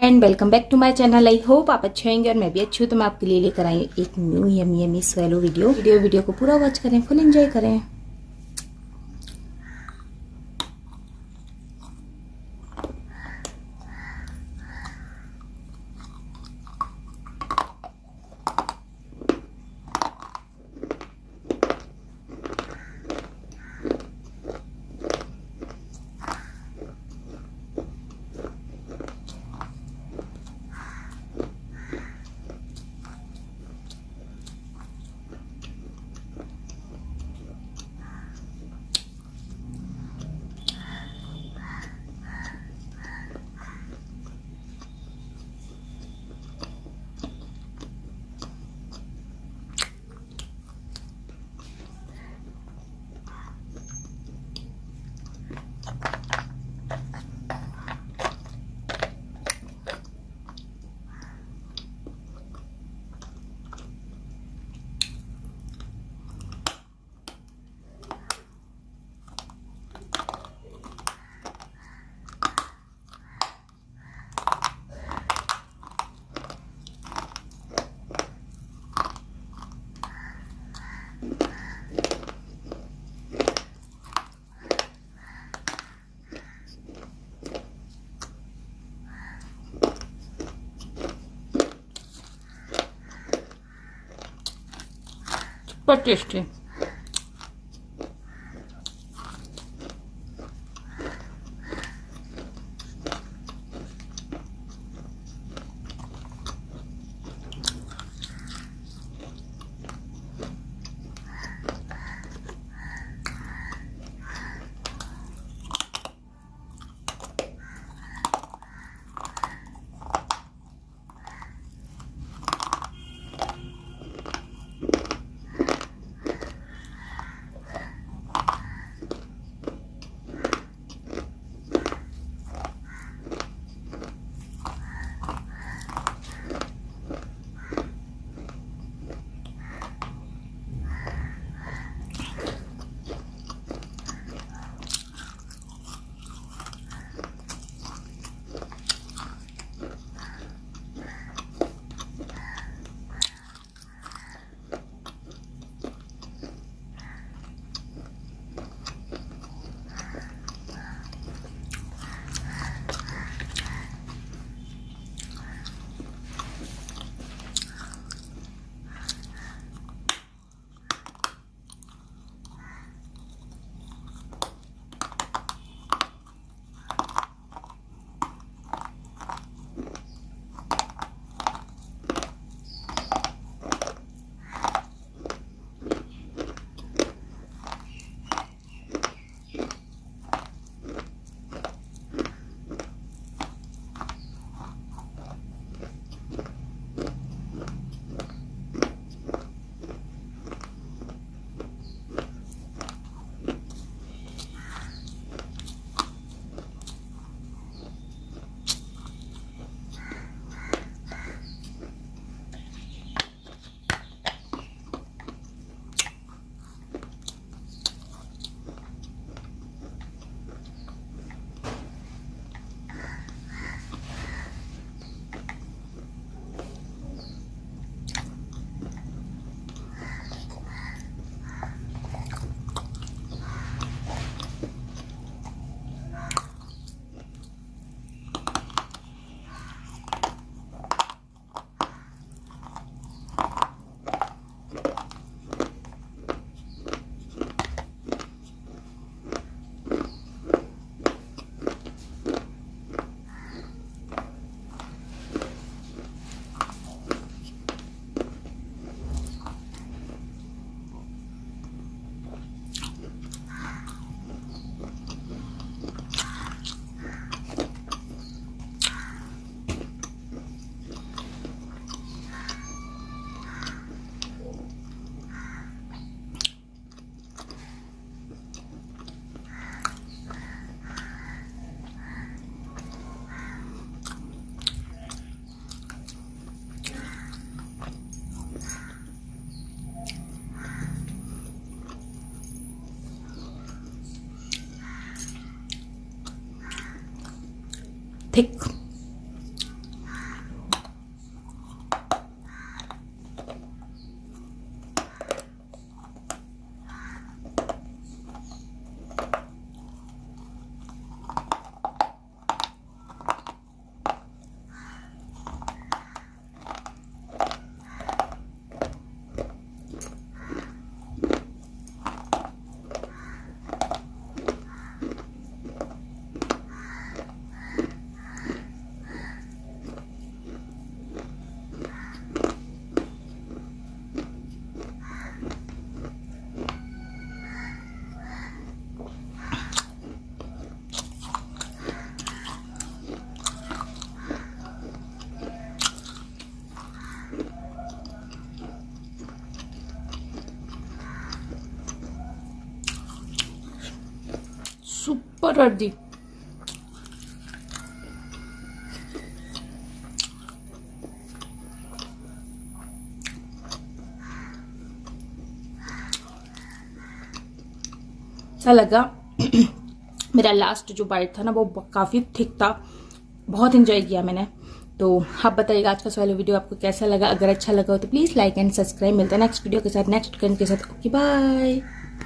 And welcome back to my channel. I hope आप अच्छे होंगे और मैं भी अच्छी हूँ। तो मैं आपके लिए लेकर आई एक न्यू यमी स्वेलो वीडियो को पूरा वॉच करें, फुल एंजॉय करें। बहुत टेस्टी। पर रख दी। अच्छा लगा। मेरा लास्ट जो बाइट था ना वो काफ़ी थिक था, बहुत इंजॉय किया मैंने। तो आप बताइएगा आज का वाला वीडियो आपको कैसा लगा। अगर अच्छा लगा हो तो प्लीज़ लाइक एंड सब्सक्राइब। मिलता है नेक्स्ट वीडियो के साथ, नेक्स्ट कंटेंट के साथ। Okay bye.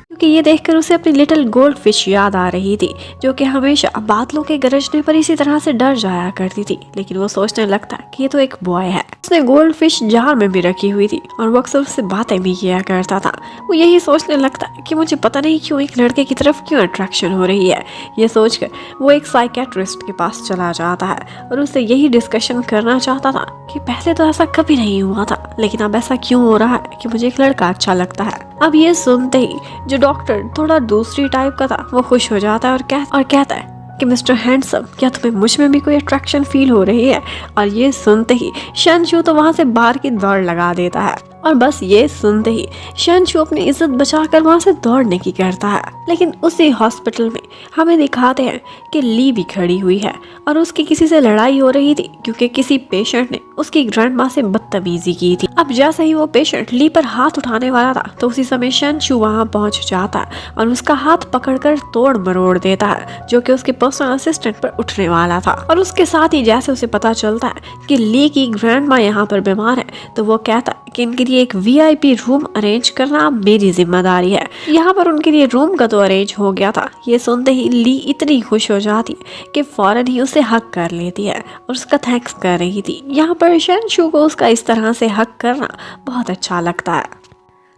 क्योंकि ये देखकर उसे अपनी लिटिल गोल्ड फिश याद आ रही थी, जो कि हमेशा बादलों के गरजने पर इसी तरह से डर जाया करती थी। लेकिन वो सोचने लगता कि ये तो एक बॉय है। उसने गोल्ड फिश जार में भी रखी हुई थी और वो अक्सर उससे बातें भी किया करता था। वो यही सोचने लगता कि मुझे पता नहीं क्यों एक लड़के की तरफ क्यों अट्रैक्शन हो रही है। ये सोचकर वो एक साइकेट्रिस्ट के पास चला जाता है और उससे यही डिस्कशन करना चाहता था कि पहले तो ऐसा कभी नहीं हुआ था, लेकिन अब ऐसा क्यों हो रहा है कि मुझे एक लड़का अच्छा लगता है। अब ये सुनते ही जो डॉक्टर थोड़ा दूसरी टाइप का था वो खुश हो जाता है और कहता है कि मिस्टर हैंडसम, क्या तुम्हें मुझ में भी कोई अट्रैक्शन फील हो रही है। और ये सुनते ही शनशू तो वहाँ से बाहर की दौड़ लगा देता है। और बस ये सुनते ही शनशू अपनी इज्जत बचाकर वहाँ से दौड़ने की करता है। लेकिन उसी हॉस्पिटल में हमें दिखाते हैं कि ली भी खड़ी हुई है और उसकी किसी से लड़ाई हो रही थी क्योंकि किसी पेशेंट ने उसकी ग्रैंडमा से बदतमीजी की थी। अब जैसे ही वो पेशेंट ली पर हाथ उठाने वाला था तो उसी समय शनशू वहाँ पहुँच जाता है और उसका हाथ पकड़कर तोड़ मरोड़ देता है, जो कि उसके पर्सनल असिस्टेंट पर उठने वाला था। और उसके साथ ही जैसे उसे पता चलता है कि ली की ग्रैंडमा यहाँ पर बीमार है तो वो कहता है कि इनके लिए एक VIP रूम अरेंज करना मेरी जिम्मेदारी है। यहाँ पर उनके लिए रूम का तो अरेंज हो गया था। ये सुनते ही ली इतनी खुश हो जाती है कि फौरन ही उसे हक कर लेती है और उसका थैंक्स कर रही थी। यहाँ पर शनशू को उसका इस तरह से हक करना बहुत अच्छा लगता है,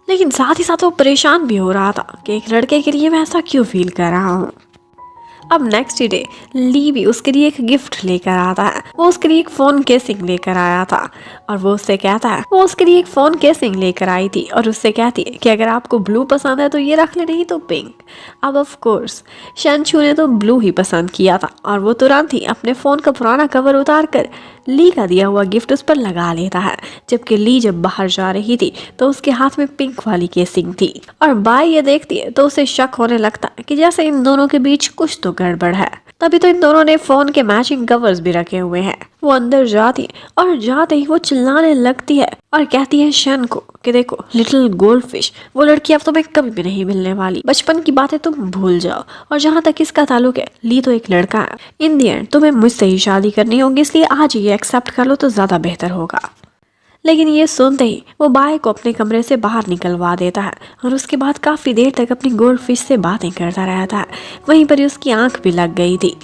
लेकिन साथ ही साथ वो परेशान भी हो रहा था कि एक लड़के के लिए मैं ऐसा क्यों फील कर रहा हूँ। अब नेक्स्ट डे ली भी उसके लिए एक गिफ्ट लेकर आता है। वो उसके लिए एक फोन केसिंग लेकर आया था और वो उससे कहता है, वो उसके लिए एक फोन केसिंग लेकर आई थी और उससे कहती है कि अगर आपको ब्लू पसंद है तो ये रख ले, नहीं तो पिंक। अब ऑफ कोर्स शनशू ने तो ब्लू ही पसंद किया था और वो तुरंत ही अपने फोन का पुराना कवर उतार कर ली का दिया हुआ गिफ्ट उस पर लगा लेता है। जबकि ली जब बाहर जा रही थी तो उसके हाथ में पिंक वाली केसिंग थी और बाय ये देखती है तो उसे शक होने लगता है कि जैसे इन दोनों के बीच कुछ तो गड़बड़ है। तभी तो इन दोनों ने फोन के मैचिंग कवर्स भी रखे हुए हैं। वो अंदर जाती है और जाते ही वो चिल्लाने लगती है और कहती है शन को कि देखो लिटिल गोल्ड फिश, वो लड़की अब तुम्हें कभी भी नहीं मिलने वाली। बचपन की बातें तुम भूल जाओ और जहाँ तक इसका ताल्लुक है, ली तो एक लड़का है। इन दी एंड तुम्हें मुझसे ही शादी करनी होगी, इसलिए आज ये एक्सेप्ट कर लो तो ज्यादा बेहतर होगा। लेकिन ये सुनते ही वो बाय को अपने कमरे से बाहर निकलवा देता है और उसके बाद काफी देर तक अपनी गोल्ड फिश से बातें करता रहता है। वहीं पर उसकी आंख भी लग गई थी।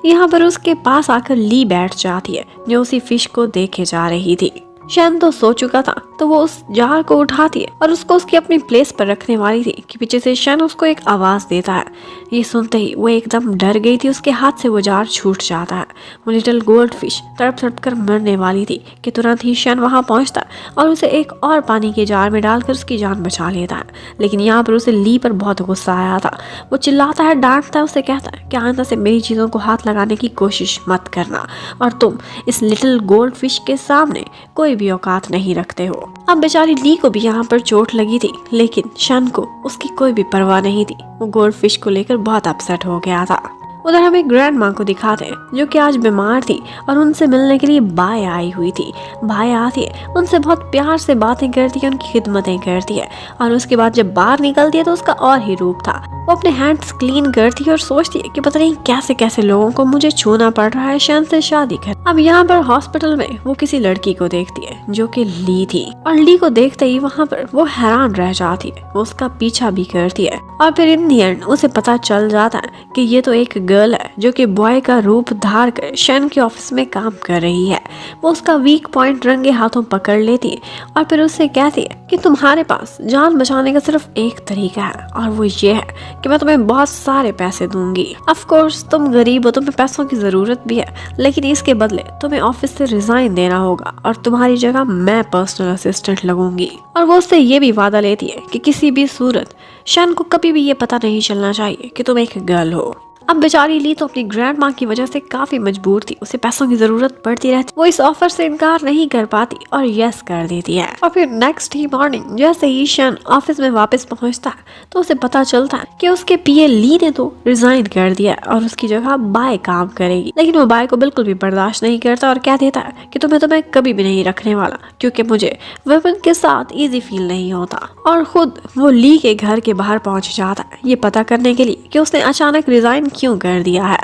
यहाँ पर उसके पास आकर ली बैठ जाती है जो उसी फिश को देखे जा रही थी। शन तो सो चुका था तो वो उस जार को उठाती है और उसको उसकी अपनी प्लेस पर रखने वाली थी कि पीछे से शन उसको एक आवाज देता है। ये सुनते ही वो एकदम डर गई थी, उसके हाथ से वो जार छूट जाता है। वो लिटिल गोल्ड फिश तड़प तड़प कर मरने वाली थी कि तुरंत ही शन वहाँ पहुँचता और उसे एक और पानी के जार में डालकर उसकी जान बचा लेता है। लेकिन यहाँ पर उसे ली पर बहुत गुस्सा आया था। वो चिल्लाता है, डांटता है, उसे कहता है कि आइंदा से मेरी चीज़ों को हाथ लगाने की कोशिश मत करना और तुम इस लिटिल गोल्ड फिश के सामने कोई भी औकात नहीं रखते हो। अब बेचारी ली को भी यहाँ पर चोट लगी थी, लेकिन शन को उसकी कोई भी परवाह नहीं थी। वो गोल्ड फिश को लेकर बहुत अपसेट हो गया था। उधर हमें ग्रैंड माँ को दिखाते हैं जो कि आज बीमार थी और उनसे मिलने के लिए बाय आई हुई थी। बाय आती है, उनसे बहुत प्यार से बातें करती है, उनकी खिदमतें करती है और उसके बाद जब बाहर निकलती है तो उसका और ही रूप था। वो अपने हैंड्स क्लीन करती है और सोचती है कि पता नहीं कैसे कैसे लोगों को मुझे छूना पड़ रहा है शन से शादी कर। अब यहाँ पर हॉस्पिटल में वो किसी लड़की को देखती है जो कि ली थी और ली को देखते ही वहाँ पर वो हैरान रह जाती है। वो उसका पीछा भी करती है और फिर इन दी एंड उसे पता चल जाता है कि ये तो एक गर्ल है जो कि बॉय का रूप धार कर शन के ऑफिस में काम कर रही है। वो उसका वीक पॉइंट रंगे हाथों पकड़ लेती है और फिर उससे कहती है कि तुम्हारे पास जान बचाने का सिर्फ एक तरीका है और वो ये है कि मैं तुम्हें बहुत सारे पैसे दूंगी। ऑफ कोर्स तुम गरीब हो, तुम्हें पैसों की जरूरत भी है, लेकिन इसके बदले तुम्हें ऑफिस से रिजाइन देना होगा और तुम्हारी जगह मैं पर्सनल असिस्टेंट लगूंगी। और वो उससे ये भी वादा लेती है कि किसी भी सूरत शन को कभी भी ये पता नहीं चलना चाहिए कि तुम एक गर्ल हो। अब बेचारी ली तो अपनी ग्रैंड माँ की वजह से काफी मजबूर थी, उसे पैसों की जरूरत पड़ती रहती, वो इस ऑफर से इनकार नहीं कर पाती और यस कर देती है। और फिर नेक्स्ट ही मॉर्निंग जैसे ही शन ऑफिस में वापस पहुंचता है तो उसे पता चलता है कि उसके पीए ली ने तो रिजाइन कर दिया और उसकी जगह बाय काम करेगी। लेकिन वो बाय को बिल्कुल भी बर्दाश्त नहीं करता और कह देता है कि तुम्हें कभी भी नहीं रखने वाला, क्योंकि मुझे वुमेन के साथ इजी फील नहीं होता। और खुद वो ली के घर के बाहर पहुंच जाता है ये पता करने के लिए कि उसने अचानक रिजाइन क्यों कर दिया है।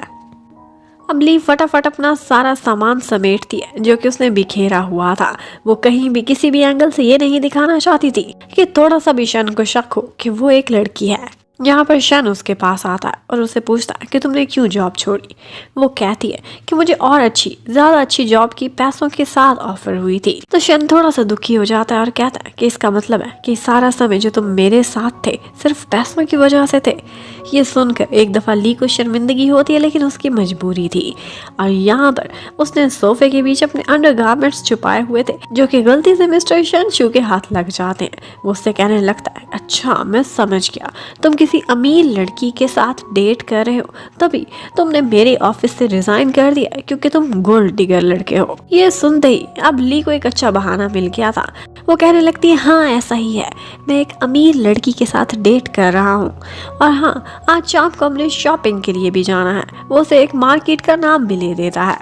अब ली फटाफट अपना सारा सामान समेटती है जो कि उसने बिखेरा हुआ था। वो कहीं भी किसी भी एंगल से ये नहीं दिखाना चाहती थी कि थोड़ा सा भी शन को शक हो कि वो एक लड़की है। यहाँ पर शन उसके पास आता है और उससे पूछता है कि तुमने क्यों जॉब छोड़ी। वो कहती है कि मुझे और ज्यादा अच्छी जॉब की पैसों के साथ ऑफर हुई थी। तो शन थोड़ा सा दुखी हो जाता है और कहता है कि इसका मतलब है कि सारा समय जो तुम मेरे साथ थे सिर्फ पैसों की वजह से थे। ये सुनकर एक दफा ली को शर्मिंदगी होती है, लेकिन उसकी मजबूरी थी। और यहाँ पर उसने सोफे के बीच अपने अंडरगारमेंट्स छुपाए हुए थे जो कि गलती से मिस्टर शनशू के हाथ लग जाते हैं। वो उससे कहने लगता है, अच्छा मैं समझ गया, तुम किसी अमीर लड़की के साथ डेट कर रहे हो, तभी तुमने मेरे ऑफिस से रिजाइन कर दिया क्योंकि तुम गोल्ड डिगर लड़के हो। ये सुनते ही अब ली को एक अच्छा बहाना मिल गया था। वो कहने लगती है, हाँ ऐसा ही है, मैं एक अमीर लड़की के साथ डेट कर रहा हूँ और हाँ आज शाम को हमने शॉपिंग के लिए भी जाना है। वो उसे एक मार्केट का नाम भी ले देता है।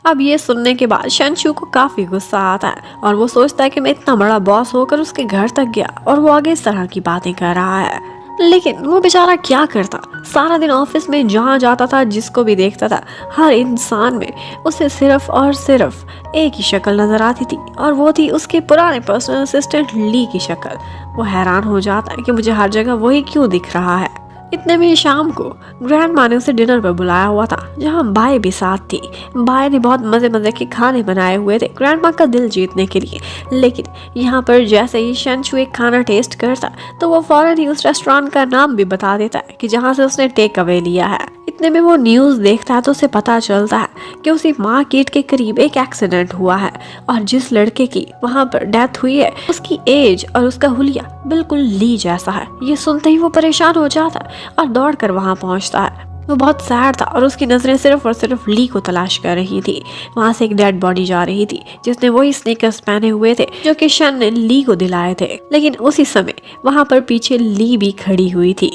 अब ये सुनने के बाद शनशू को काफी गुस्सा आता है और वो सोचता है कि मैं इतना बड़ा बॉस होकर उसके घर तक गया और वो आगे इस तरह की बातें कर रहा है। लेकिन वो बेचारा क्या करता, सारा दिन ऑफिस में जहाँ जाता था जिसको भी देखता था हर इंसान में उसे सिर्फ और सिर्फ एक ही शक्ल नजर आती थी और वो थी उसके पुराने पर्सनल असिस्टेंट ली की शक्ल। वो हैरान हो जाता है कि मुझे हर जगह वही क्यों दिख रहा है। इतने में शाम को ग्रैंड माँ ने उसे डिनर पर बुलाया हुआ था जहाँ बाय भी साथ थी। बाय ने बहुत मजे मजे के खाने बनाए हुए थे ग्रैंड माँ का दिल जीतने के लिए। लेकिन यहाँ पर जैसे ही शनशू एक खाना टेस्ट करता तो वो फौरन ही उस रेस्टोरेंट का नाम भी बता देता है कि जहाँ से उसने टेक अवे लिया है। इतने में वो न्यूज़ देखता है तो उसे पता चलता है कि उसी मार्केट के करीब एक एक्सीडेंट हुआ है और जिस लड़के की वहाँ पर डेथ हुई है उसकी एज और उसका हुलिया बिल्कुल ली जैसा है। ये सुनते ही वो परेशान हो जाता है और दौड़कर वहाँ पहुँचता है। वो बहुत सैड था और उसकी नजरें सिर्फ और सिर्फ ली को तलाश कर रही थी। वहाँ से एक डेड बॉडी जा रही थी जिसने वही स्नीकर्स पहने हुए थे जो कि शन ने ली को दिलाए थे। लेकिन उसी समय वहाँ पर पीछे ली भी खड़ी हुई थी।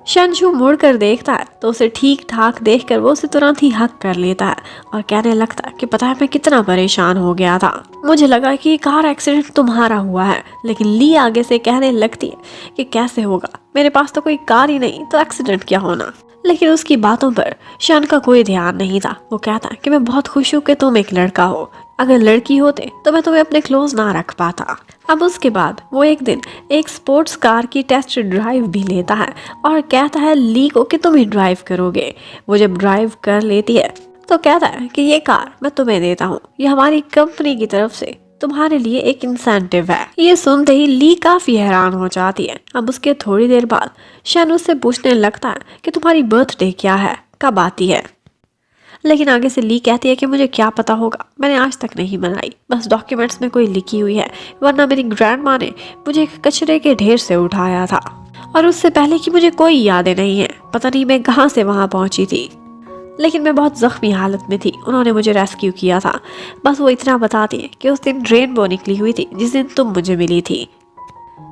शनशू मुड़कर देखता है तो उसे ठीक ठाक देखकर वो उसे तुरंत ही हक कर लेता है और कहने लगता है कि पता है मैं कितना परेशान हो गया था, मुझे लगा कि कार एक्सीडेंट तुम्हारा हुआ है। लेकिन ली आगे से कहने लगती है कि कैसे होगा, मेरे पास तो कोई कार ही नहीं तो एक्सीडेंट क्या होना। लेकिन उसकी बातों पर शन का कोई ध्यान नहीं था। वो कहता है कि मैं बहुत खुश हूँ कि तुम एक लड़का हो, अगर लड़की होते तो मैं तुम्हें अपने क्लोज ना रख पाता। अब उसके बाद वो एक दिन एक स्पोर्ट्स कार की टेस्ट ड्राइव भी लेता है और कहता है ली को कि तुम ही ड्राइव करोगे। वो जब ड्राइव कर लेती है तो कहता है कि ये कार मैं तुम्हें देता हूँ, ये हमारी कंपनी की तरफ से तुम्हारे लिए एक इंसेंटिव है। ये सुनते ही ली काफी हैरान हो जाती है। अब उसके थोड़ी देर बाद शन उससे पूछने लगता है कि तुम्हारी बर्थडे क्या है, कब आती है। लेकिन आगे से ली कहती है कि मुझे क्या पता होगा, मैंने आज तक नहीं बनाई, बस डॉक्यूमेंट्स में कोई लिखी हुई है, वरना मेरी ग्रैंड माँ ने मुझे एक कचरे के ढेर से उठाया था और उससे पहले कि मुझे कोई यादें नहीं है, पता नहीं मैं कहाँ से वहाँ पहुँची थी। लेकिन मैं बहुत जख्मी हालत में थी, उन्होंने मुझे रेस्क्यू किया था। बस वो इतना बताती है कि उस दिन रेनबो निकली हुई थी जिस दिन तुम मुझे मिली थी।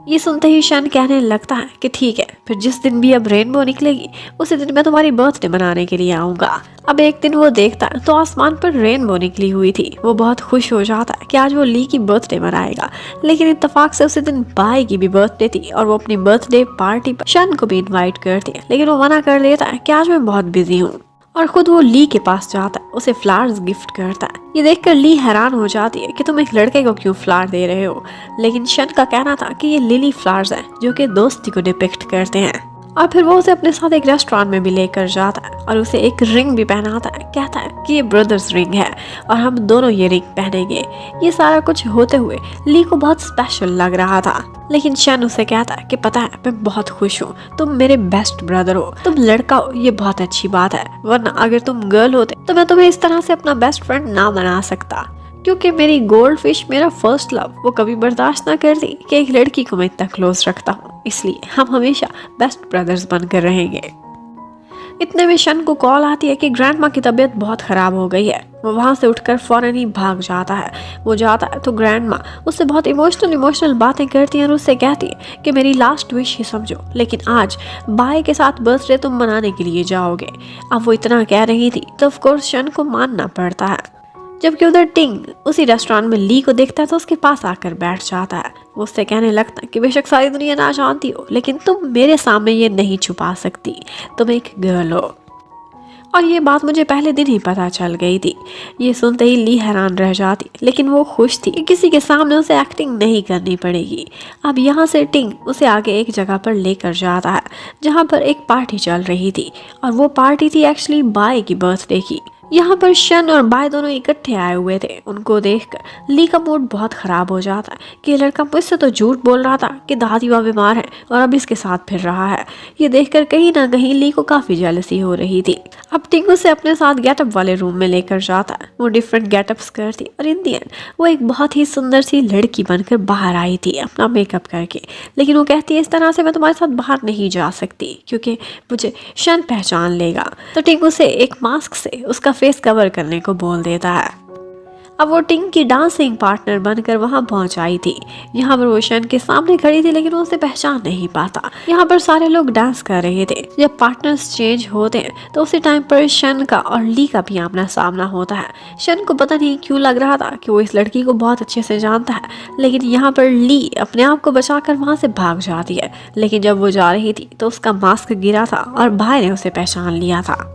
ये सुनते ही शन कहने लगता है कि ठीक है, फिर जिस दिन भी अब रेनबो निकलेगी उसी दिन मैं तुम्हारी बर्थडे मनाने के लिए आऊँगा। अब एक दिन वो देखता है तो आसमान पर रेनबो निकली हुई थी। वो बहुत खुश हो जाता है कि आज वो ली की बर्थडे मनाएगा। लेकिन इत्तेफाक से उसी दिन बाय की भी बर्थडे थी और वो अपनी बर्थडे पार्टी पर शन को भी इन्वाइट करती है। लेकिन वो मना कर देता है कि आज मैं बहुत बिजी हूँ और खुद वो ली के पास जाता है, उसे फ्लावर्स गिफ्ट करता है। ये देखकर ली हैरान हो जाती है कि तुम एक लड़के को क्यों फ्लावर दे रहे हो। लेकिन शन का कहना था कि ये लिली फ्लावर्स हैं जो कि दोस्ती को डिपिक्ट करते हैं। और फिर वो उसे अपने साथ एक रेस्टोरेंट में भी लेकर जाता है और उसे एक रिंग भी पहनाता है। कहता है कि ये ब्रदर्स रिंग है और हम दोनों ये रिंग पहनेंगे। ये सारा कुछ होते हुए ली को बहुत स्पेशल लग रहा था। लेकिन शन उसे कहता है कि पता है मैं बहुत खुश हूँ, तुम मेरे बेस्ट ब्रदर हो, तुम लड़का हो ये बहुत अच्छी बात है, वरना अगर तुम गर्ल होते तो मैं तुम्हें इस तरह से अपना बेस्ट फ्रेंड ना बना सकता। क्योंकि मेरी गोल्ड फिश मेरा फर्स्ट लव, वो कभी बर्दाश्त ना करती कि एक लड़की को मैं इतना क्लोज रखता हूँ, इसलिए हम हमेशा बेस्ट ब्रदर्स बनकर रहेंगे। इतने में शन को कॉल आती है कि ग्रैंडमा की तबीयत बहुत खराब हो गई है। वो वहाँ से उठकर फौरन ही भाग जाता है। वो जाता है तो ग्रैंडमा उससे बहुत इमोशनल बातें करती हैं और उससे कहती है कि मेरी लास्ट विश ही समझो, लेकिन आज बाय के साथ बर्थडे तुम मनाने के लिए जाओगे। अब वो इतना कह रही थी तो ऑफ कोर्स शन को मानना पड़ता है। जबकि उधर टिंग उसी रेस्टोरेंट में ली को देखता है तो उसके पास आकर बैठ जाता है। वो उससे कहने लगता है कि बेशक सारी दुनिया ना जानती हो, लेकिन तुम मेरे सामने ये नहीं छुपा सकती, तुम एक गर्ल हो। और ये बात मुझे पहले दिन ही पता चल गई थी। ये सुनते ही ली हैरान रह जाती, लेकिन वो खुश थी कि किसी के सामने उसे एक्टिंग नहीं करनी पड़ेगी। अब यहाँ से टिंग उसे आगे एक जगह पर लेकर जाता है जहाँ पर एक पार्टी चल रही थी, और वो पार्टी थी एक्चुअली बाय की बर्थडे की। यहाँ पर शन और बाय दोनों इकट्ठे आए हुए थे। उनको देखकर ली का मूड बहुत खराब हो जाता है कि लड़का मुझसे तो झूठ बोल रहा था कि दादी माँ बीमार है और अब इसके साथ फिर रहा है। ये देखकर कहीं ना कहीं ली को काफी जेलसी हो रही थी। अब टिंग उसे अपने साथ गेटअप वाले रूम में लेकर जाता है। वो डिफरेंट गेटअप्स करती और इन दी एंड वो एक बहुत ही सुंदर सी लड़की बनकर बाहर आई थी अपना मेकअप करके। लेकिन वो कहती है इस तरह से मैं तुम्हारे साथ बाहर नहीं जा सकती क्योंकि मुझे शन पहचान लेगा। तो टिंग उसे एक मास्क से उसका फेस कवर करने को बोल देता है। अब वो टिंग की डांसिंग पार्टनर बनकर वहां पहुंच आई थी। यहाँ पर वो शन के सामने खड़ी थी, लेकिन वो उसे पहचान नहीं पाता। यहाँ पर सारे लोग डांस कर रहे थे। जब पार्टनर्स चेंज होते हैं तो उसी टाइम पर शन का और ली का भी आमना सामना होता है। शन को पता नहीं क्यों लग रहा था कि वो इस लड़की को बहुत अच्छे से जानता है, लेकिन यहाँ पर ली अपने आप को बचाकर वहां से भाग जाती है। लेकिन जब वो जा रही थी तो उसका मास्क गिरा था और भाई ने उसे पहचान लिया था।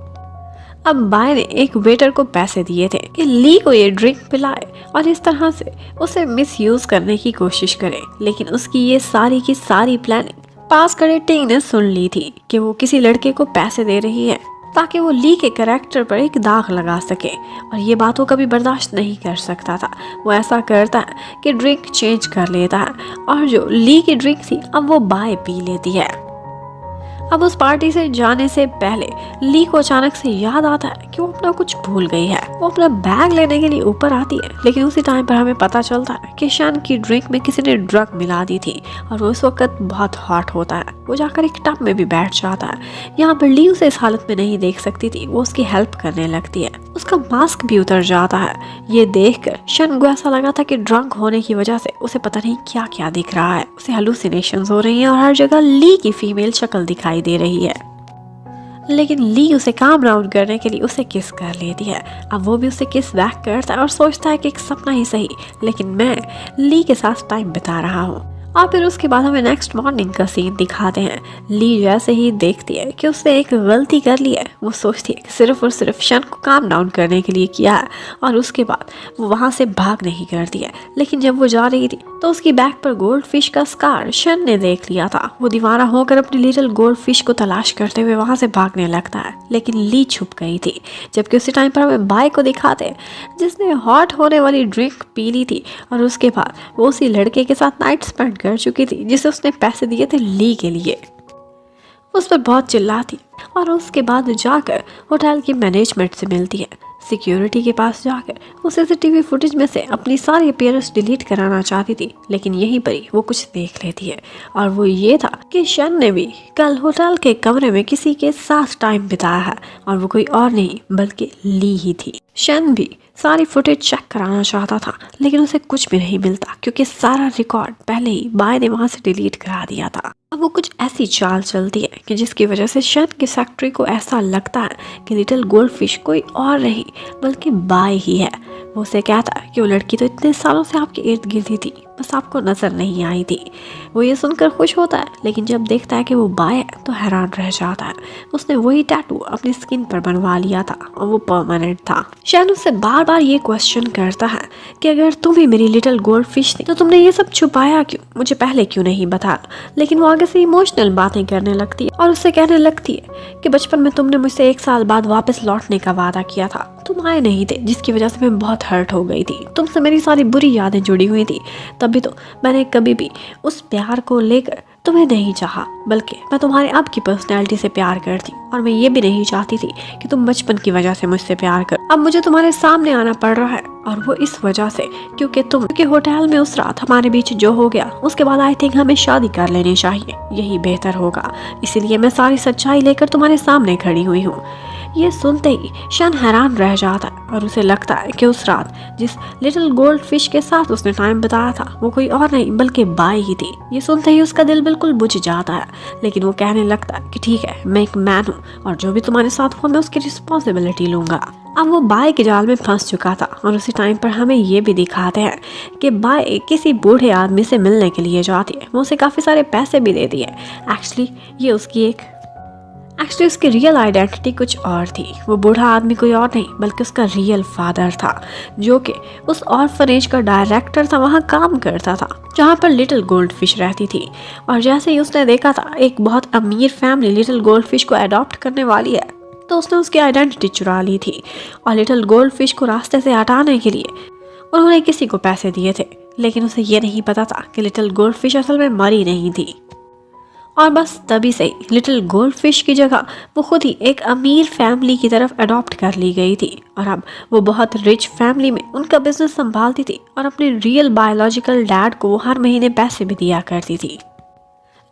अब बाय ने एक वेटर को पैसे दिए थे कि ली को ये ड्रिंक पिलाए और इस तरह से उसे मिसयूज करने की कोशिश करे, लेकिन उसकी ये सारी की सारी प्लानिंग पास खड़े टिंग ने सुन ली थी कि वो किसी लड़के को पैसे दे रही है ताकि वो ली के कैरेक्टर पर एक दाग लगा सके, और ये बात वो कभी बर्दाश्त नहीं कर सकता था। वो ऐसा करता है कि ड्रिंक चेंज कर लेता है और जो ली की ड्रिंक थी अब वो बाय पी लेती है। अब उस पार्टी से जाने से पहले ली को अचानक से याद आता है कि वो अपना कुछ भूल गई है। वो अपना बैग लेने के लिए ऊपर आती है, लेकिन उसी टाइम पर हमें पता चलता है कि शन की ड्रिंक में किसी ने ड्रग मिला दी थी और वो उस वक्त बहुत हॉट होता है। वो जाकर एक टब में भी बैठ जाता है। यहाँ पर ली उसे इस हालत में नहीं देख सकती थी। वो उसकी हेल्प करने लगती है। उसका मास्क भी उतर जाता है। ये देखकर शन को ऐसा लगा था कि ड्रंक होने की वजह से उसे पता नहीं क्या क्या दिख रहा है। उसे हेलुसिनेशंस हो रही हैं और हर जगह ली की फीमेल शक्ल दिखाई दे रही है। लेकिन ली उसे काम डाउन करने के लिए उसे किस कर लेती है। अब वो भी उसे किस बैक करता है और सोचता है कि एक सपना ही सही, लेकिन मैं ली के साथ टाइम बिता रहा हूँ। और फिर उसके बाद हमें नेक्स्ट मॉर्निंग का सीन दिखाते हैं। ली जैसे ही देखती है कि उसने एक गलती कर ली है, वो सोचती है कि सिर्फ और सिर्फ शन को काम डाउन करने के लिए किया है, और उसके बाद वो वहाँ से भाग नहीं करती है। लेकिन जब वो जा रही थी तो उसकी बैक पर गोल्ड फिश का स्कार शन ने देख लिया था। वो दीवाना होकर अपनी लिटिल गोल्ड फिश को तलाश करते हुए वहाँ से भागने लगता है, लेकिन ली छुप गई थी। जबकि उसी टाइम पर हमें बाय को दिखाते हैं जिसने हॉट होने वाली ड्रिंक पी ली थी, और उसके बाद वो उसी लड़के के साथ नाइट स्पेंड कर चुकी थी जिसे उसने पैसे दिए थे ली के लिए। उस पर बहुत चिल्लाती और उसके बाद जाकर होटल की मैनेजमेंट से मिलती है। सिक्योरिटी के पास जाकर वो सीसीटीवी फुटेज में से अपनी सारी अपीयरेंस डिलीट कराना चाहती थी, लेकिन यहीं पर ही वो कुछ देख लेती है, और वो ये था कि शन ने भी कल होटल के कमरे में किसी के साथ टाइम बिताया है, और वो कोई और नहीं बल्कि ली ही थी। शन भी सारी फुटेज चेक कराना चाहता था, लेकिन उसे कुछ भी नहीं मिलता क्योंकि सारा रिकॉर्ड पहले ही बाय ने वहां से डिलीट करा दिया था। अब वो कुछ ऐसी चाल चलती है कि जिसकी वजह से शन की सेक्रेटरी को ऐसा लगता है कि लिटिल गोल्ड फिश कोई और नहीं बल्कि बाय ही है। वो उसे कहता है कि वो लड़की तो इतने सालों से आपके इर्द गिर्द ही थी, बस आपको नजर नहीं आई थी। वो ये सुनकर खुश होता है, लेकिन जब देखता है कि वो बाय है तो हैरान रह जाता है। उसने वही टैटू अपनी स्किन पर बनवा लिया था और वो परमानेंट था। शन उससे बार बार ये क्वेश्चन करता है कि अगर तुम ही मेरी लिटिल गोल्ड फिश थी तो तुमने ये सब छुपाया क्यों, मुझे पहले क्यों नहीं बताया। लेकिन वो आगे से इमोशनल बातें करने लगती है और उससे कहने लगती है कि बचपन में तुमने मुझसे 1 साल बाद वापस लौटने का वादा किया था, तुम आए नहीं थे, जिसकी वजह से मैं बहुत हर्ट हो गई थी। तुमसे मेरी सारी बुरी यादें जुड़ी हुई थी, तभी तो मैंने कभी भी उस प्यार को लेकर तुम्हें नहीं चाहा, बल्कि मैं तुम्हारे अब की पर्सनैलिटी से प्यार करती, और मैं ये भी नहीं चाहती थी कि तुम बचपन की वजह से मुझसे प्यार करो। अब मुझे तुम्हारे सामने आना पड़ रहा है और वो इस वजह से क्योंकि होटल में उस रात हमारे बीच जो हो गया उसके बाद आई थिंक हमें शादी कर लेनी चाहिए, यही बेहतर होगा, इसीलिए मैं सारी सच्चाई लेकर तुम्हारे सामने खड़ी हुई हूँ। ये सुनते ही शन हैरान रह जाता है और उसे लगता है कि उस रात जिस लिटिल गोल्ड फिश के साथ उसने टाइम बिताया था वो कोई और नहीं बल्कि बाई ही थी। ये सुनते ही उसका दिल बिल्कुल बुझ जाता है, लेकिन वो कहने लगता है कि ठीक है, मैं एक मैन हूँ और जो भी तुम्हारे साथ हुआ मैं उसकी रिस्पॉन्सिबिलिटी लूंगा। अब वो बाई के जाल में फंस चुका था और उसी टाइम पर हमें ये भी दिखाते हैं कि बाई किसी बूढ़े आदमी से मिलने के लिए जाती है। वो उसे काफ़ी सारे पैसे भी देती है। एक्चुअली उसकी रियल आइडेंटिटी कुछ और थी। वो बूढ़ा आदमी कोई और नहीं बल्कि उसका रियल फादर था, जो कि उस ऑर्फनेज का डायरेक्टर था, वहाँ काम करता था जहाँ पर लिटिल गोल्ड फिश रहती थी। और जैसे ही उसने देखा था एक बहुत अमीर फैमिली लिटिल गोल्ड फिश को अडॉप्ट करने वाली है, तो उसने उसकी आइडेंटिटी चुरा ली थी और लिटिल गोल्ड फिश को रास्ते से हटाने के लिए उन्होंने किसी को पैसे दिए थे। लेकिन उसे ये नहीं पता था कि लिटिल गोल्ड फिश असल में मरी नहीं थी। और बस तभी से लिटिल गोल्ड फिश की जगह वो खुद ही एक अमीर फैमिली की तरफ अडॉप्ट कर ली गई थी और अब वो बहुत रिच फैमिली में उनका बिजनेस संभालती थी और अपने रियल बायोलॉजिकल डैड को हर महीने पैसे भी दिया करती थी।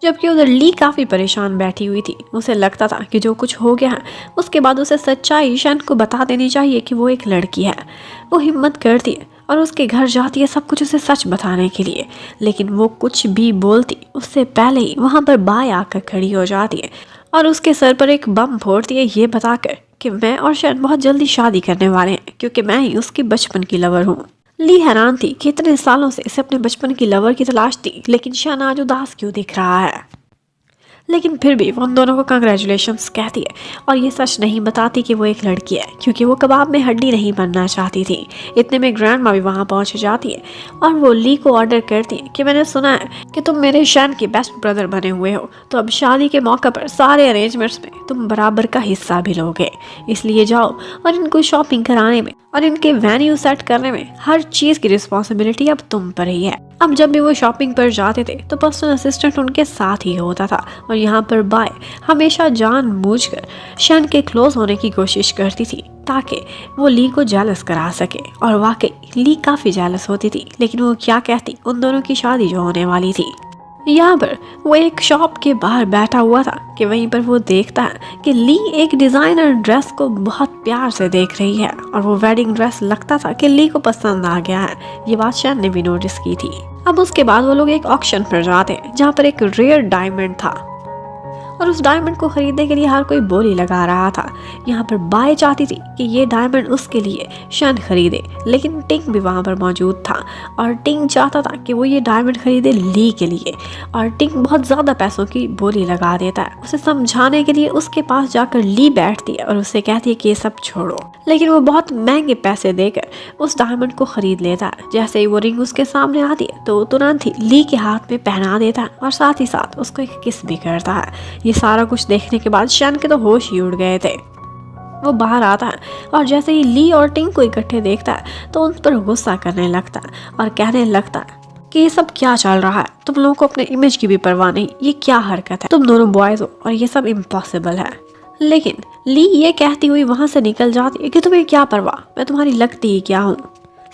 जबकि उधर ली काफ़ी परेशान बैठी हुई थी। उसे लगता था कि जो कुछ हो गया है उसके बाद उसे सच्चाई शन को बता देनी चाहिए कि वो एक लड़की है। वो हिम्मत करती है और उसके घर जाती है सब कुछ उसे सच बताने के लिए, लेकिन वो कुछ भी बोलती उससे पहले ही वहाँ पर बाई आकर खड़ी हो जाती है और उसके सर पर एक बम फोड़ती है, ये बताकर कि मैं और शन बहुत जल्दी शादी करने वाले हैं क्योंकि मैं ही उसकी बचपन की लवर हूँ। ली हैरान थी कि इतने सालों से इसे अपने बचपन की लवर की तलाश थी, लेकिन शन आज उदास क्यों दिख रहा है। लेकिन फिर भी वो उन दोनों को कंग्रेचुलेशंस कहती है और ये सच नहीं बताती कि वो एक लड़की है, क्योंकि वो कबाब में हड्डी नहीं बनना चाहती थी। इतने में ग्रैंड माँ भी वहाँ पहुँच जाती है और वो ली को ऑर्डर करती है कि मैंने सुना है कि तुम मेरे शन के बेस्ट ब्रदर बने हुए हो, तो अब शादी के मौके पर सारे अरेंजमेंट्स में तुम बराबर का हिस्सा भी लोगे, इसलिए जाओ और इनको शॉपिंग कराने में और इनके वेन्यू सेट करने में हर चीज़ की रिस्पॉन्सिबिलिटी अब तुम पर ही है। अब जब भी वो शॉपिंग पर जाते थे तो पर्सनल असिस्टेंट उनके साथ ही होता था और यहाँ पर बाई हमेशा जानबूझकर शन के क्लोज होने की कोशिश करती थी ताकि वो ली को जेलस करा सके। और वाकई ली काफ़ी जेलस होती थी, लेकिन वो क्या कहती उन दोनों की शादी जो होने वाली थी। यहाँ पर वो एक शॉप के बाहर बैठा हुआ था कि वहीं पर वो देखता है कि ली एक डिज़ाइनर ड्रेस को बहुत प्यार से देख रही है और वो वेडिंग ड्रेस लगता था कि ली को पसंद आ गया है। ये बात शन ने भी नोटिस की थी। अब उसके बाद वो लोग एक ऑक्शन पर जाते हैं जहाँ पर एक रेयर डायमंड था और उस डायमंड को खरीदने के लिए हर कोई बोली लगा रहा था। यहाँ पर बाई चाहती थी कि ये डायमंड उसके लिए शन खरीदे, लेकिन टिंग भी वहाँ पर मौजूद था और टिंग चाहता था कि वो ये डायमंड खरीदे ली के लिए। और टिंग बहुत ज़्यादा पैसों की बोली लगा देता है। उसे समझाने के लिए उसके पास जाकर ली बैठती है और उससे कहती है कि ये सब छोड़ो, लेकिन वो बहुत महंगे पैसे देकर उस डायमंड को खरीद लेता है। जैसे ही वो रिंग उसके सामने आती है तो तुरंत ही ली के हाथ में पहना देता है और साथ ही साथ उसको एक किस भी करता है। ये सारा कुछ देखने के बाद शन के तो होश ही उड़ गए थे। वो बाहर आता है और जैसे ही ली और टिंग को इकट्ठे देखता है तो उन पर गुस्सा करने लगता है और कहने लगता है कि ये सब क्या चल रहा है, तुम लोगों को अपने इमेज की भी परवाह नहीं, ये क्या हरकत है, तुम दोनों बॉयज हो और ये सब इम्पॉसिबल है। लेकिन ली ये कहती हुई वहाँ से निकल जाती है कि तुम्हें क्या परवाह, मैं तुम्हारी लगती ही क्या हूँ,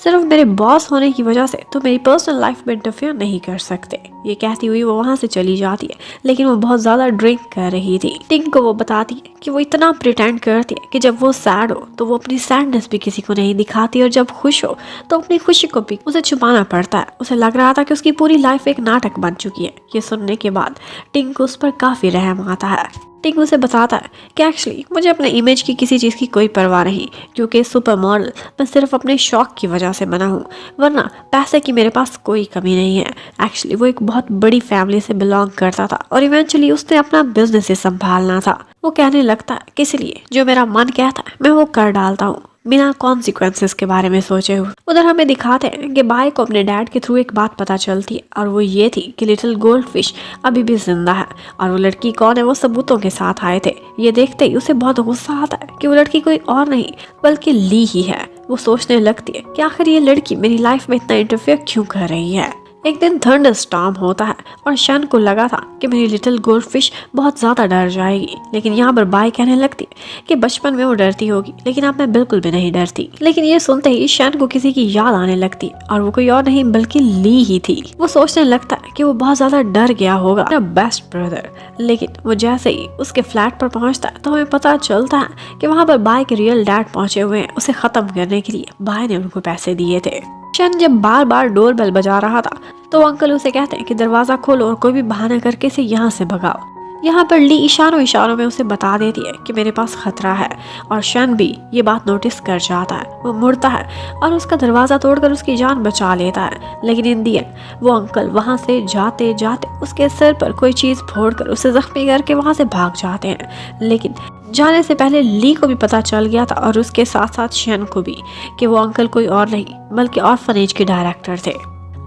सिर्फ मेरे बॉस होने की वजह से तो मेरी पर्सनल लाइफ में इंटरफेयर नहीं कर सकते। ये कहती हुई वो वहाँ से चली जाती है, लेकिन वो बहुत ज़्यादा ड्रिंक कर रही थी। टिंग को वो बताती है कि वो इतना प्रिटेंड करती है कि जब वो सैड हो तो वो अपनी सैडनेस भी किसी को नहीं दिखाती और जब खुश हो तो अपनी खुशी को भी उसे छुपाना पड़ता है। उसे लग रहा था कि उसकी पूरी लाइफ एक नाटक बन चुकी है। ये सुनने के बाद टिंग को उस पर काफ़ी रहम आता है। टिंग उसे बताता है कि एक्चुअली मुझे अपने इमेज की किसी चीज़ की कोई परवाह नहीं, क्योंकि सुपर मॉडल मैं सिर्फ अपने शौक की वजह से बना हूँ, वरना पैसे की मेरे पास कोई कमी नहीं है। एक्चुअली वो एक बहुत बड़ी फैमिली से बिलोंग करता था और इवेंचुअली उसने अपना बिजनेस ही संभालना था। वो कहने लगता है कि इसलिए जो मेरा मन कहता है मैं वो कर डालता हूँ बिना कॉन्सिक्वेंसेस के बारे में सोचे हुए। उधर हमें दिखाते हैं कि बाई को अपने डैड के थ्रू एक बात पता चलती है और वो ये थी कि लिटिल गोल्ड फिश अभी भी जिंदा है और वो लड़की कौन है वो सबूतों के साथ आए थे। ये देखते ही उसे बहुत गुस्सा आता है कि वो लड़की कोई और नहीं बल्कि ली ही है। वो सोचने लगती है कि आखिर ये लड़की मेरी लाइफ में इतना इंटरफेयर क्यों कर रही है। एक दिन थंडर स्टॉर्म होता है और शन को लगा था कि मेरी लिटिल गोल्ड फिश बहुत ज्यादा डर जाएगी, लेकिन यहाँ पर बाई कहने लगती है कि बचपन में वो डरती होगी लेकिन अब मैं बिल्कुल भी नहीं डरती। लेकिन ये सुनते ही शन को किसी की याद आने लगती और वो कोई और नहीं बल्कि ली ही थी। वो सोचने लगता है कि वो बहुत ज्यादा डर गया होगा मेरा बेस्ट ब्रदर, लेकिन वो जैसे ही उसके फ्लैट पर पहुंचता है तो हमें पता चलता है कि वहाँ पर बाई के रियल डैड पहुंचे हुए हैं उसे खत्म करने के लिए। बाई ने उनको पैसे दिए थे। शन जब बार बार डोर बेल बजा रहा था तो अंकल उसे कहते हैं कि दरवाजा खोलो और कोई भी बहाना करके इसे यहाँ से भगाओ। यहाँ पर ली इशारों में उसे बता देती है कि मेरे पास खतरा है और शन भी ये बात नोटिस कर जाता है। वो मुड़ता है और उसका दरवाजा तोड़कर उसकी जान बचा लेता है, लेकिन इन दी एंड वो अंकल वहाँ से जाते जाते उसके सिर पर कोई चीज़ फोड़कर उसे जख्मी करके वहाँ से भाग जाते हैं। लेकिन जाने से पहले ली को भी पता चल गया था और उसके साथ साथ शन को भी कि वो अंकल कोई और नहीं बल्कि ऑर्फनेज के डायरेक्टर थे।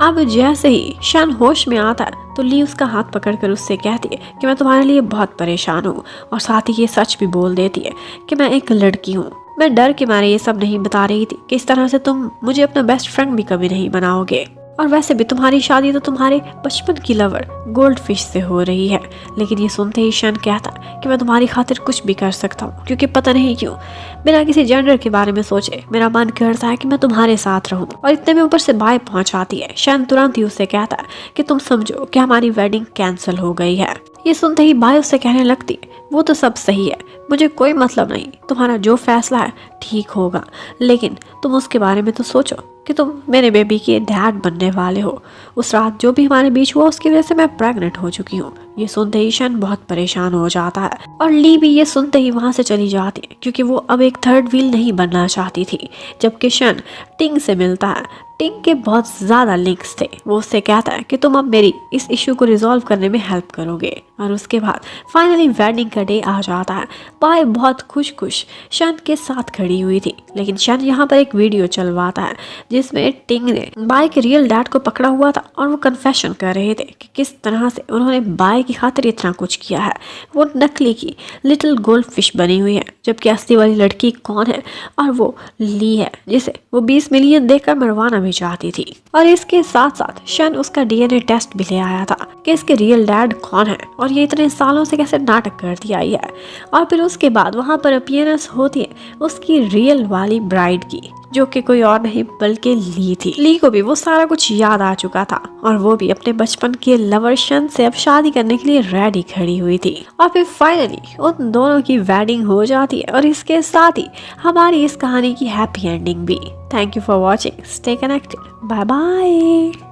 अब जैसे ही शन होश में आता है तो ली उसका हाथ पकड़कर उससे कहती है कि मैं तुम्हारे लिए बहुत परेशान हूँ और साथ ही ये सच भी बोल देती है कि मैं एक लड़की हूँ। मैं डर के मारे ये सब नहीं बता रही थी कि इस तरह से तुम मुझे अपना बेस्ट फ्रेंड भी कभी नहीं बनाओगे, और वैसे भी तुम्हारी शादी तो तुम्हारे बचपन की लवर गोल्ड फिश से हो रही है। लेकिन ये सुनते ही शन कहता कि मैं तुम्हारी खातिर कुछ भी कर सकता हूँ, क्योंकि पता नहीं क्यों बिना किसी जेंडर के बारे में सोचे मेरा मन करता है कि मैं तुम्हारे साथ रहूं। और इतने में ऊपर से बाई पहुंच आती है। शन तुरंत ही उससे कहता है कि तुम समझो कि हमारी वेडिंग कैंसिल हो गई है। ये सुनते ही बाई उससे कहने लगती है वो तो सब सही है, मुझे कोई मतलब नहीं, तुम्हारा जो फैसला है ठीक होगा, लेकिन तुम उसके बारे में तो सोचो कि तुम मेरे बेबी के डैड बनने वाले हो। उस रात जो भी हमारे बीच हुआ उसकी वजह से मैं प्रेग्नेंट हो चुकी हूँ। ये सुनते ही शन बहुत परेशान हो जाता है और ली भी ये सुनते ही वहाँ से चली जाती है, क्योंकि वो अब एक थर्ड व्हील नहीं बनना चाहती थी। जबकि शन टिंग से मिलता है। टिंग के बहुत ज़्यादा लिंक्स थे। वो उससे कहता है कि तुम अब मेरी इस इशू को रिजॉल्व करने में हेल्प करोगे। और उसके बाद फाइनली वेडिंग का डे आ जाता है। बाई बहुत खुश शन के साथ खड़ी हुई थी, लेकिन शन यहाँ पर एक वीडियो चलवाता है जिसमें टिंग ने बाई के रियल डैड को पकड़ा हुआ था और वो कन्फेशन कर रहे थे कि किस तरह से उन्होंने बाई की खातिर इतना कुछ किया है। वो नकली की लिटिल गोल्ड फिश बनी हुई है, जबकि असली वाली लड़की कौन है, और वो ली है जिसे वो 20 मिलियन देकर मरवाना भी चाहती थी। और इसके साथ साथ शन उसका डीएनए टेस्ट भी ले आया था कि इसके रियल डैड कौन है और ये इतने सालों से कैसे नाटक करती आई है। और फिर उसके बाद वहाँ पर अपीयरेंस होती है उसकी रियल वाली ब्राइड की, जो कि कोई और नहीं बल्कि ली थी। ली को भी वो सारा कुछ याद आ चुका था और वो भी अपने बचपन के लवर शन से अब शादी करने के लिए रेडी खड़ी हुई थी। और फिर फाइनली उन दोनों की वेडिंग हो जाती है और इसके साथ ही हमारी इस कहानी की हैप्पी एंडिंग भी। Thank you for watching, stay connected, bye bye.